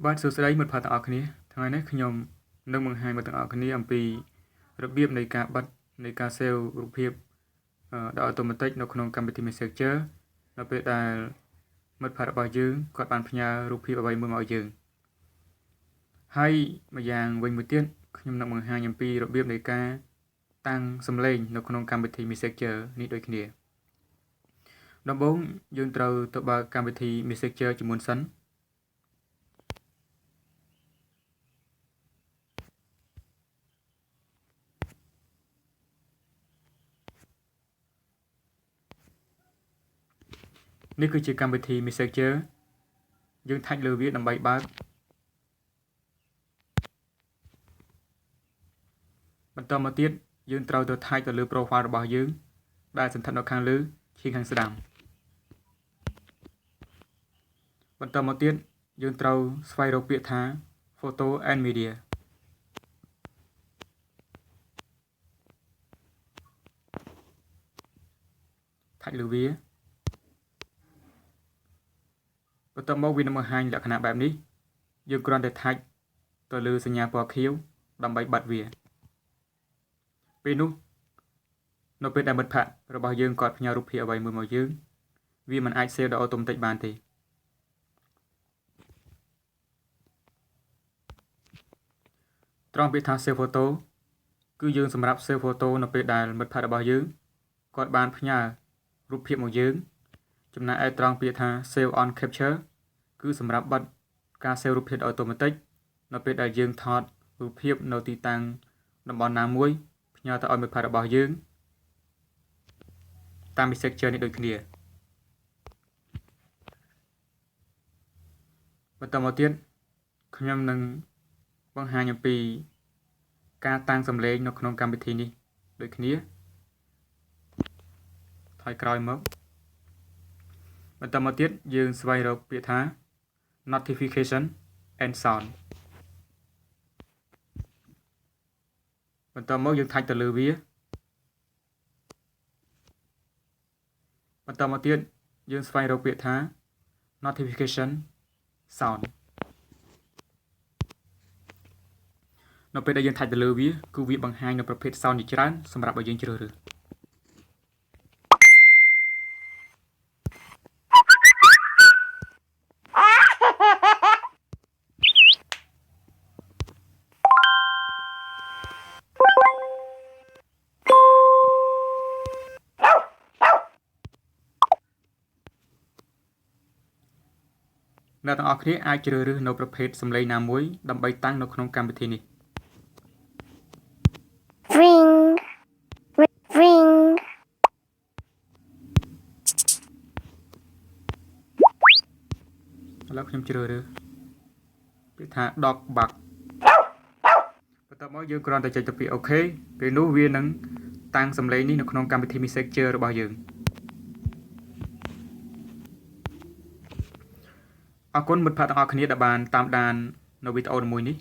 បាទសួស្តីមិត្តភ័ក្តិទាំងអស់គ្នាថ្ងៃនេះខ្ញុំនឹងបង្ហាញមកទាំងអស់គ្នាអំពីរបៀបនៃការបិទនៃការ save រូបភាពដោយ automatic នៅក្នុងកម្មវិធី Messenger នៅពេលដែលមិត្តភ័ក្តិរបស់យើងគាត់បានផ្ញើរូបភាពអ្វីមួយមកឲ្យយើងហើយម្យ៉ាងវិញមួយទៀតខ្ញុំនឹងបង្ហាញអំពីរបៀបនៃការតាំងសំឡេងនៅក្នុងកម្មវិធី Messenger នេះដូចគ្នាដំបូងយើងត្រូវទៅបើកកម្មវិធី Messenger ជាមុនសិននេះគឺជាកម្មវិធី Messenger យើងថាច់លើវាដើម្បីបើកបន្តមកទៀតយើងត្រូវទៅថាច់ទៅលើ profile របស់យើងដែលសន្ធិដ្ឋនៅខាងលើជាខាងស្ដាំបន្តមកទៀតយើងត្រូវស្វែងរកពាក្យថា photo and media ថាច់លើវាបន្ទាប់មកវានឹងបង្ហាញលក្ខណៈបែបនេះយើងគ្រាន់តែថាច់ទៅលើសញ្ញាពណ៌ខៀវដើម្បីបិទវាពេលនោះនៅពេលដែលមិត្តភ័ក្តិរបស់យើងគាត់ផ្ញើរូបភាពអ្វីមួយមកយើងវាមិនអាច save ដោយ automatic បានទេត្រង់ពាក្យថា save photo គឺយើងសម្រាប់ save photo នៅពេលដែលមិត្តភ័ក្តិរបស់យើងគាត់បានផ្ញើរូបភាពមកយើងចំណែកឯត្រង់ពាក្យថា save on capture គឺសម្រាប់បិទការ save រូបភាពដោយ automatic នៅពេលដែលយើងថតរូបភាពនៅទីតាំងតំបន់ណាមួយផ្ញើទៅឲ្យមិត្តភ័ក្តិរបស់យើងតាម Messenger នេះដូចគ្នាបន្តមកទៀតខ្ញុំនឹងបង្ហាញអំពីការតាំងសំឡេងនៅក្នុងកម្មវិធីនេះដូចគ្នាថយក្រោយមកបន្តមកទៀតយើងស្វែងរកពាក្យថា notification and sound បន្តមកយើងថាច់ទៅលើវាបន្តមកទៀតយើងស្វែងរកពាក្យថា notification sound នៅពេលដែលយើងថាច់ទៅលើវាគឺវាបង្ហាញនៅប្រភេទ sound ជាច្រើនសម្រាប់ឲ្យយើងជ្រើសរើសអ្នកទាំងអស់គ្នាអាចជ្រើសរើសនៅប្រភេទសំឡេងណាមួយដើម្បីតាំងនៅក្នុងកម្មវិធីនេះឥឡូវខ្ញុំជ្រើសរើសពាក្យថា dog bark បន្ទាប់មកយើងគ្រាន់តែចុចទៅពាក្យ OK ពេលនោះវានឹងតាំងសំឡេងនេះនៅក្នុងកម្មវិធី Messenger របស់យើងអរគុណមិត្តភ័ក្តិទាំងអស់គ្នាដែលបានតាមដាននៅវីដេអូមួយនេះ